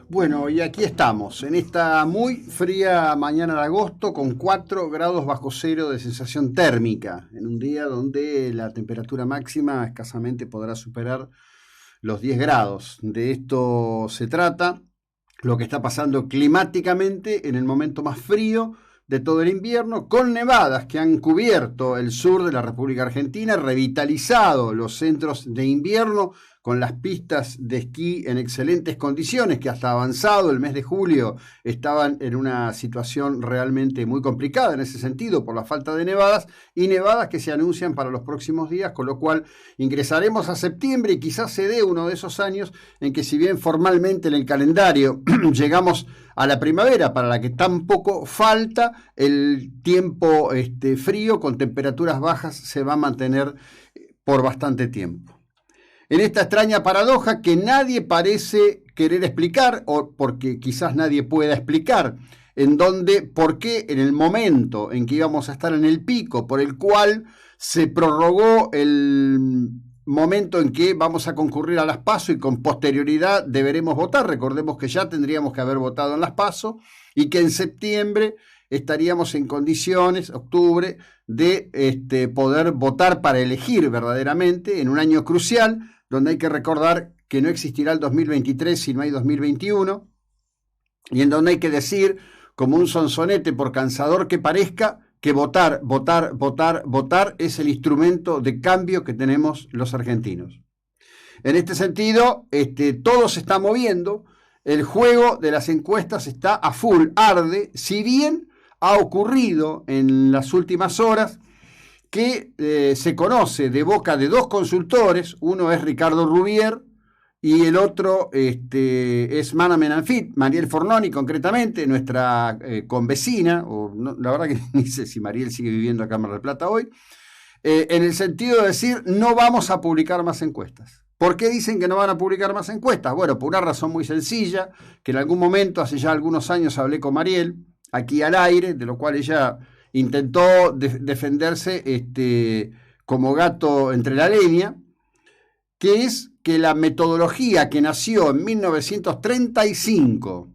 Bueno, y aquí estamos, en esta muy fría mañana de agosto, con 4 grados bajo cero de sensación térmica, en un día donde la temperatura máxima escasamente podrá superar los 10 grados. De esto se trata, lo que está pasando climáticamente en el momento más frío de todo el invierno, con nevadas que han cubierto el sur de la República Argentina, revitalizado los centros de invierno con las pistas de esquí en excelentes condiciones, que hasta avanzado el mes de julio estaban en una situación realmente muy complicada en ese sentido por la falta de nevadas, y nevadas que se anuncian para los próximos días, con lo cual ingresaremos a septiembre y quizás se dé uno de esos años en que, si bien formalmente en el calendario llegamos a la primavera, para la que tampoco falta, el tiempo frío con temperaturas bajas se va a mantener por bastante tiempo. En esta extraña paradoja que nadie parece querer explicar, o porque quizás nadie pueda explicar, por qué en el momento en que íbamos a estar en el pico, por el cual se prorrogó el momento en que vamos a concurrir a las PASO y con posterioridad deberemos votar. Recordemos que ya tendríamos que haber votado en las PASO y que en septiembre estaríamos en condiciones, octubre, de poder votar para elegir verdaderamente en un año crucial, donde hay que recordar que no existirá el 2023 si no hay 2021, y en donde hay que decir, como un sonsonete, por cansador que parezca, que votar es el instrumento de cambio que tenemos los argentinos. En este sentido, todo se está moviendo, el juego de las encuestas está a full, arde, si bien ha ocurrido en las últimas horas que se conoce de boca de dos consultores, uno es Ricardo Rubier y el otro es Mana Menanfit, Mariel Fornoni concretamente, nuestra convecina, la verdad que ni sé si Mariel sigue viviendo acá en Mar del Plata hoy, en el sentido de decir, no vamos a publicar más encuestas. ¿Por qué dicen que no van a publicar más encuestas? Bueno, por una razón muy sencilla, que en algún momento, hace ya algunos años, hablé con Mariel, aquí al aire, de lo cual ella intentó defenderse como gato entre la leña, que es que la metodología que nació en 1935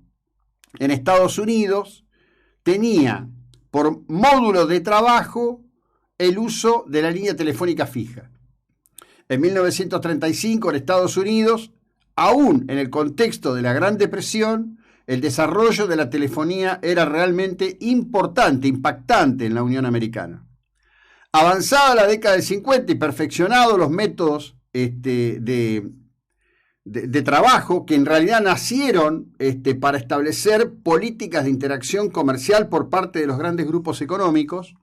en Estados Unidos tenía por módulo de trabajo el uso de la línea telefónica fija. En 1935 en Estados Unidos, aún en el contexto de la Gran Depresión, el desarrollo de la telefonía era realmente importante, impactante en la Unión Americana. Avanzada la década del 50 y perfeccionados los métodos de trabajo, que en realidad nacieron para establecer políticas de interacción comercial por parte de los grandes grupos económicos,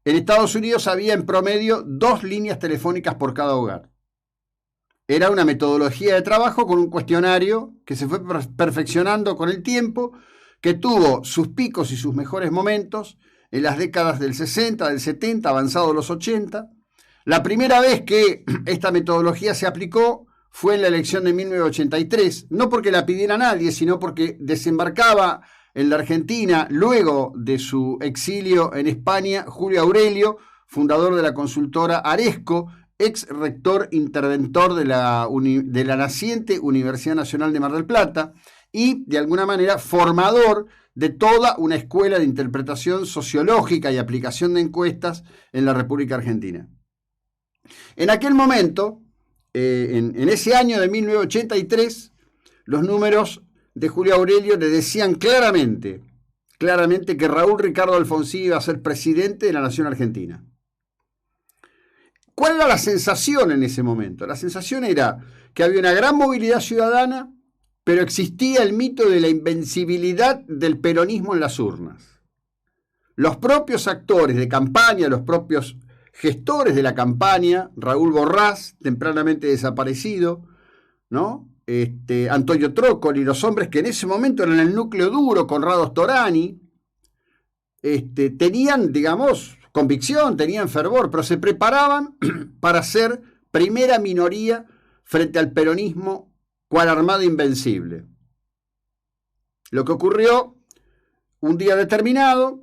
en Estados Unidos había en promedio 2 líneas telefónicas por cada hogar. Era una metodología de trabajo con un cuestionario que se fue perfeccionando con el tiempo, que tuvo sus picos y sus mejores momentos en las décadas del 60, del 70, avanzados los 80. La primera vez que esta metodología se aplicó fue en la elección de 1983, no porque la pidiera nadie, sino porque desembarcaba en la Argentina, luego de su exilio en España, Julio Aurelio, fundador de la consultora Aresco, ex rector interventor de la naciente Universidad Nacional de Mar del Plata y, de alguna manera, formador de toda una escuela de interpretación sociológica y aplicación de encuestas en la República Argentina. En aquel momento, en ese año de 1983, los números de Julio Aurelio le decían claramente que Raúl Ricardo Alfonsín iba a ser presidente de la Nación Argentina. ¿Cuál era la sensación en ese momento? La sensación era que había una gran movilidad ciudadana, pero existía el mito de la invencibilidad del peronismo en las urnas. Los propios actores de campaña, los propios gestores de la campaña, Raúl Borrás, tempranamente desaparecido, ¿no? Antonio Trócoli, los hombres que en ese momento eran el núcleo duro, Conrado Storani, tenían, digamos, convicción, tenían fervor, pero se preparaban para ser primera minoría frente al peronismo cual armada invencible. Lo que ocurrió un día determinado,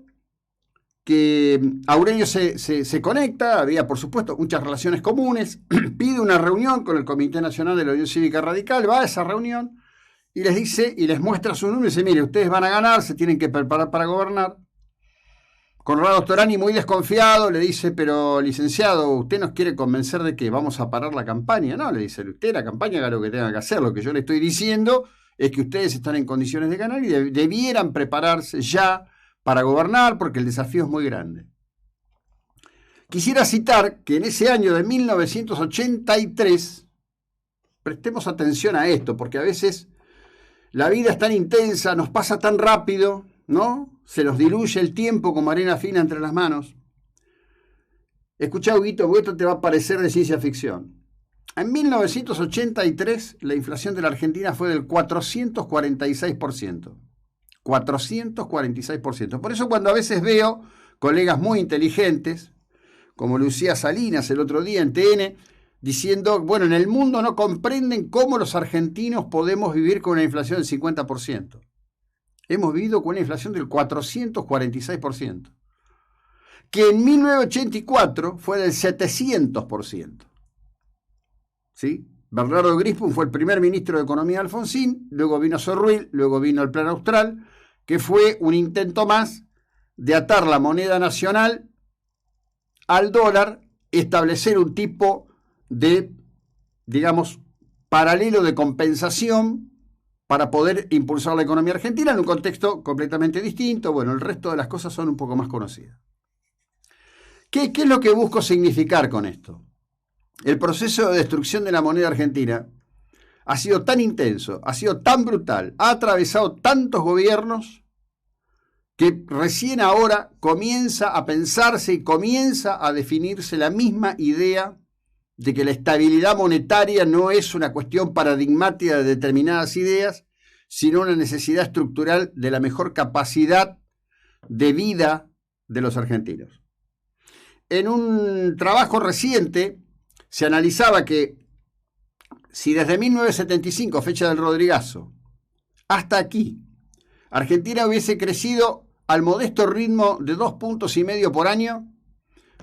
que Aurelio se conecta, había por supuesto muchas relaciones comunes, pide una reunión con el Comité Nacional de la Unión Cívica Radical, va a esa reunión y les dice, y les muestra su número y dice, mire, ustedes van a ganar, se tienen que preparar para gobernar. Conrado Storani, muy desconfiado, le dice, pero licenciado, ¿usted nos quiere convencer de que vamos a parar la campaña? No, le dice, usted la campaña haga lo que tenga que hacer, lo que yo le estoy diciendo es que ustedes están en condiciones de ganar y debieran prepararse ya para gobernar porque el desafío es muy grande. Quisiera citar que en ese año de 1983, prestemos atención a esto, porque a veces la vida es tan intensa, nos pasa tan rápido, ¿no? Se nos diluye el tiempo como arena fina entre las manos. Escuchá, Huguito, porque esto te va a parecer de ciencia ficción. En 1983, la inflación de la Argentina fue del 446%. 446%. Por eso cuando a veces veo colegas muy inteligentes, como Lucía Salinas el otro día en TN, diciendo, bueno, en el mundo no comprenden cómo los argentinos podemos vivir con una inflación del 50%. Hemos vivido con una inflación del 446%, que en 1984 fue del 700%. ¿Sí? Bernardo Grispun fue el primer ministro de Economía de Alfonsín, luego vino Sorruil, luego vino el Plan Austral, que fue un intento más de atar la moneda nacional al dólar, establecer un tipo de, digamos, paralelo de compensación para poder impulsar la economía argentina en un contexto completamente distinto. Bueno, el resto de las cosas son un poco más conocidas. ¿Qué es lo que busco significar con esto? El proceso de destrucción de la moneda argentina ha sido tan intenso, ha sido tan brutal, ha atravesado tantos gobiernos que recién ahora comienza a pensarse y comienza a definirse la misma idea de que la estabilidad monetaria no es una cuestión paradigmática de determinadas ideas, sino una necesidad estructural de la mejor capacidad de vida de los argentinos. En un trabajo reciente se analizaba que si desde 1975, fecha del Rodrigazo, hasta aquí, Argentina hubiese crecido al modesto ritmo de 2,5 puntos por año,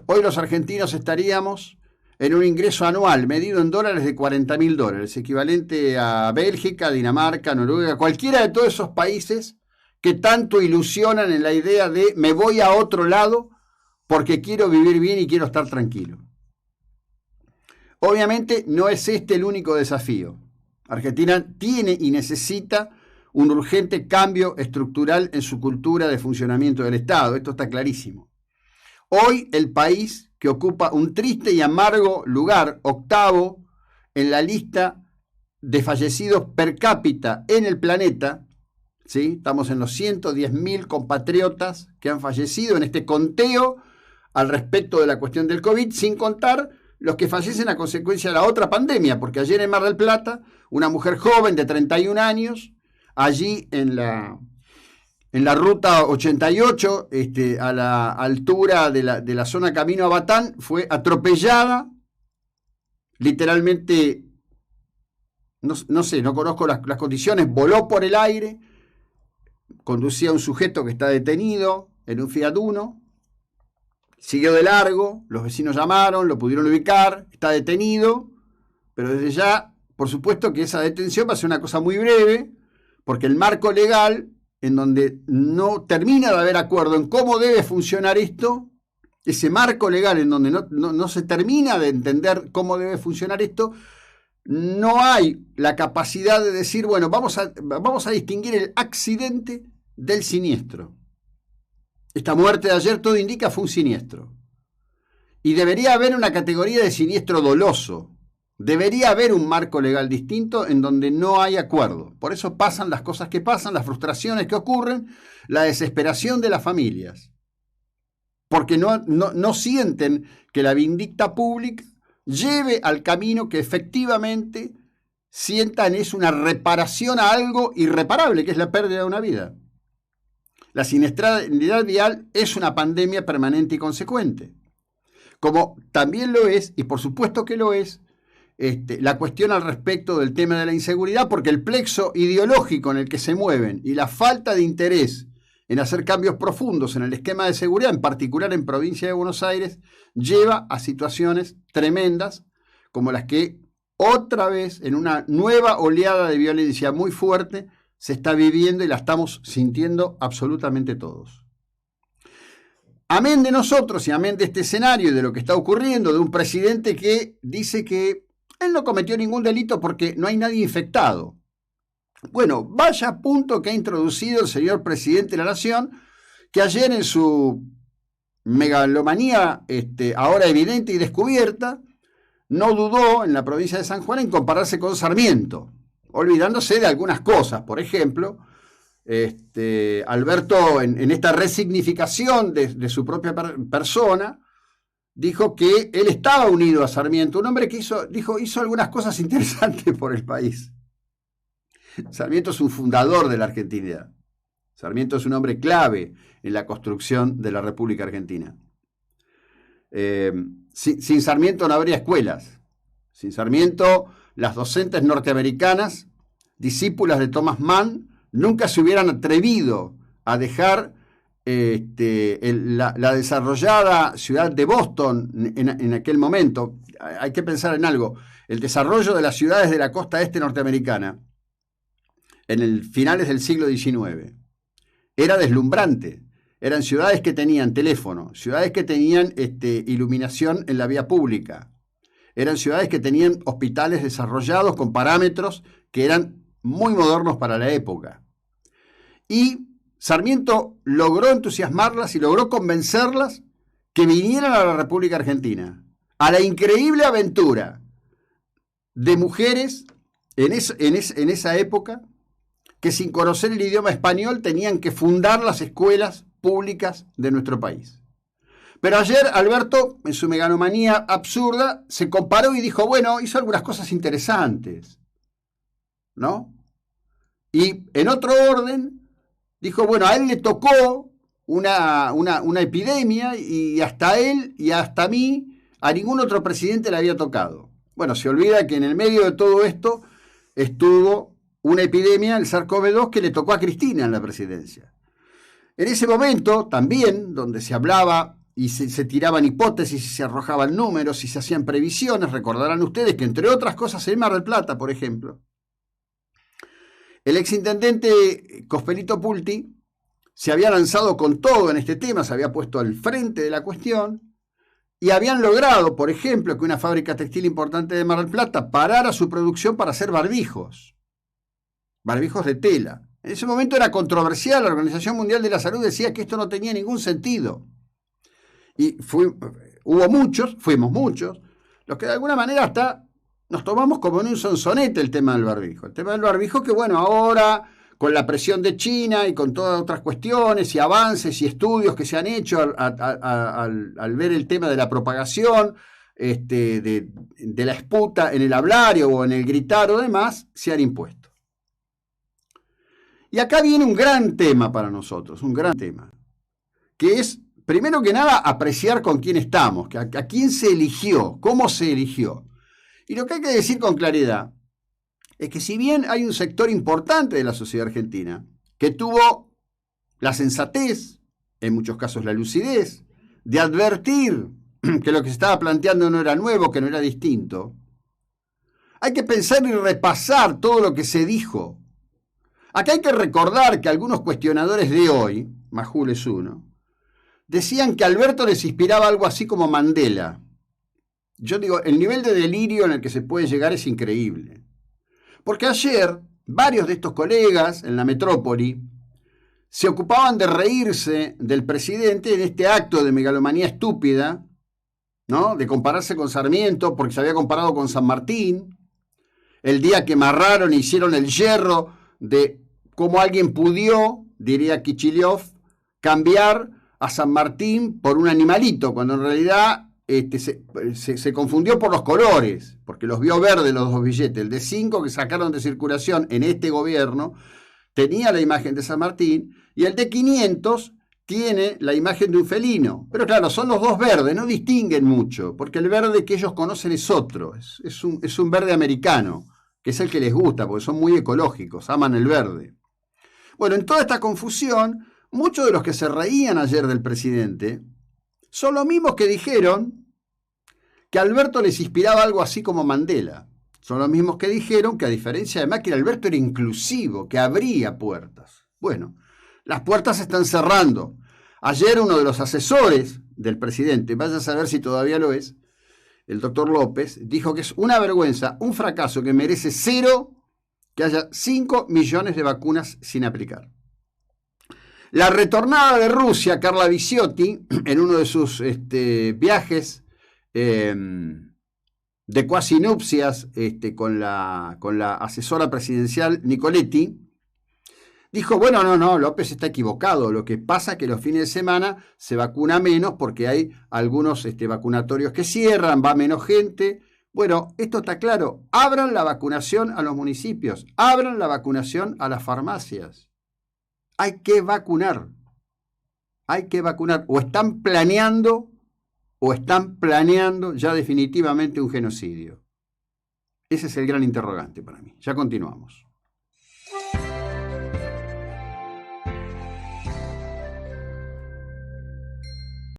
hoy los argentinos estaríamos en un ingreso anual medido en dólares de $40.000, equivalente a Bélgica, Dinamarca, Noruega, cualquiera de todos esos países que tanto ilusionan en la idea de me voy a otro lado porque quiero vivir bien y quiero estar tranquilo. Obviamente no es este el único desafío. Argentina tiene y necesita un urgente cambio estructural en su cultura de funcionamiento del Estado. Esto está clarísimo. Hoy el país que ocupa un triste y amargo lugar, 8º, en la lista de fallecidos per cápita en el planeta, ¿sí? Estamos en los 110.000 compatriotas que han fallecido en este conteo al respecto de la cuestión del COVID, sin contar los que fallecen a consecuencia de la otra pandemia, porque ayer en Mar del Plata, una mujer joven de 31 años, allí en la ruta 88, a la altura de la zona camino a Batán, fue atropellada, literalmente, no sé, no conozco las condiciones, voló por el aire, conducía a un sujeto que está detenido en un Fiat Uno, siguió de largo, los vecinos llamaron, lo pudieron ubicar, está detenido, pero desde ya, por supuesto que esa detención va a ser una cosa muy breve, porque el marco legal, en donde no termina de haber acuerdo en cómo debe funcionar esto, ese marco legal en donde no se termina de entender cómo debe funcionar esto, no hay la capacidad de decir, bueno, vamos a distinguir el accidente del siniestro. Esta muerte de ayer, todo indica, fue un siniestro. Y debería haber una categoría de siniestro doloso. Debería haber un marco legal distinto en donde no hay acuerdo. Por eso pasan las cosas que pasan, las frustraciones que ocurren, la desesperación de las familias. Porque no sienten que la vindicta pública lleve al camino que efectivamente sientan es una reparación a algo irreparable, que es la pérdida de una vida. La siniestralidad vial es una pandemia permanente y consecuente. Como también lo es, y por supuesto que lo es, la cuestión al respecto del tema de la inseguridad, porque el plexo ideológico en el que se mueven y la falta de interés en hacer cambios profundos en el esquema de seguridad, en particular en provincia de Buenos Aires, lleva a situaciones tremendas como las que otra vez en una nueva oleada de violencia muy fuerte se está viviendo y la estamos sintiendo absolutamente todos. Amén de nosotros y amén de este escenario y de lo que está ocurriendo, de un presidente que dice que él no cometió ningún delito porque no hay nadie infectado. Bueno, vaya punto que ha introducido el señor presidente de la Nación, que ayer en su megalomanía ahora evidente y descubierta, no dudó en la provincia de San Juan en compararse con Sarmiento, olvidándose de algunas cosas. Por ejemplo, Alberto en esta resignificación de su propia persona, dijo que él estaba unido a Sarmiento, un hombre que hizo algunas cosas interesantes por el país. Sarmiento es un fundador de la argentinidad. Sarmiento es un hombre clave en la construcción de la República Argentina. Sin Sarmiento no habría escuelas. Sin Sarmiento, las docentes norteamericanas, discípulas de Thomas Mann, nunca se hubieran atrevido a dejar la desarrollada ciudad de Boston en aquel momento. Hay que pensar en algo. El desarrollo de las ciudades de la costa este norteamericana en el finales del siglo XIX era deslumbrante. Eran ciudades que tenían teléfono, ciudades que tenían iluminación en la vía pública. Eran ciudades que tenían hospitales desarrollados con parámetros que eran muy modernos para la época. Y Sarmiento logró entusiasmarlas y logró convencerlas que vinieran a la República Argentina, a la increíble aventura de mujeres en esa época que sin conocer el idioma español tenían que fundar las escuelas públicas de nuestro país. Pero ayer Alberto, en su megalomanía absurda, se comparó y dijo, bueno, hizo algunas cosas interesantes, ¿no? Y en otro orden, dijo, bueno, a él le tocó una epidemia y hasta él y hasta mí, a ningún otro presidente le había tocado. Bueno, se olvida que en el medio de todo esto estuvo una epidemia, el SARS-CoV-2, que le tocó a Cristina en la presidencia. En ese momento también, donde se hablaba y se tiraban hipótesis y se arrojaban números y se hacían previsiones, recordarán ustedes que entre otras cosas en Mar del Plata, por ejemplo, el exintendente Cospelito Pulti se había lanzado con todo en este tema, se había puesto al frente de la cuestión y habían logrado, por ejemplo, que una fábrica textil importante de Mar del Plata parara su producción para hacer barbijos de tela. En ese momento era controversial, la Organización Mundial de la Salud decía que esto no tenía ningún sentido. Y fuimos muchos, los que de alguna manera hasta nos tomamos como en un sonsonete el tema del barbijo. El tema del barbijo que, bueno, ahora con la presión de China y con todas otras cuestiones y avances y estudios que se han hecho al ver el tema de la propagación, de la esputa en el hablario o en el gritar o demás, se han impuesto. Y acá viene un gran tema para nosotros, un gran tema, que es, primero que nada, apreciar con quién estamos, a quién se eligió, cómo se eligió. Y lo que hay que decir con claridad es que si bien hay un sector importante de la sociedad argentina que tuvo la sensatez, en muchos casos la lucidez, de advertir que lo que se estaba planteando no era nuevo, que no era distinto, hay que pensar y repasar todo lo que se dijo. Acá hay que recordar que algunos cuestionadores de hoy, Majul es uno, decían que Alberto les inspiraba algo así como Mandela. Yo digo, el nivel de delirio en el que se puede llegar es increíble. Porque ayer, varios de estos colegas en la metrópoli se ocupaban de reírse del presidente en este acto de megalomanía estúpida, ¿no? De compararse con Sarmiento, porque se había comparado con San Martín, el día que marraron e hicieron el yerro de cómo alguien pudió, diría Kichilov, cambiar a San Martín por un animalito, cuando en realidad se confundió por los colores, porque los vio verdes los dos billetes. El de 5 que sacaron de circulación en este gobierno tenía la imagen de San Martín, y el de 500 tiene la imagen de un felino. Pero claro, son los dos verdes, no distinguen mucho, porque el verde que ellos conocen es otro, es un verde americano, que es el que les gusta, porque son muy ecológicos, aman el verde. Bueno, en toda esta confusión, muchos de los que se reían ayer del presidente son los mismos que dijeron que Alberto les inspiraba algo así como Mandela. Son los mismos que dijeron que a diferencia de Macri, Alberto era inclusivo, que abría puertas. Bueno, las puertas se están cerrando. Ayer uno de los asesores del presidente, vaya a saber si todavía lo es, el doctor López, dijo que es una vergüenza, un fracaso que merece cero que haya 5 millones de vacunas sin aplicar. La retornada de Rusia, Carla Bisiotti, en uno de sus viajes de cuasi nupcias con la asesora presidencial Nicoletti, dijo, bueno, no, López está equivocado. Lo que pasa es que los fines de semana se vacuna menos porque hay algunos vacunatorios que cierran, va menos gente. Bueno, esto está claro. Abran la vacunación a los municipios, abran la vacunación a las farmacias. Hay que vacunar. Hay que vacunar. O están planeando ya definitivamente un genocidio. Ese es el gran interrogante para mí. Ya continuamos.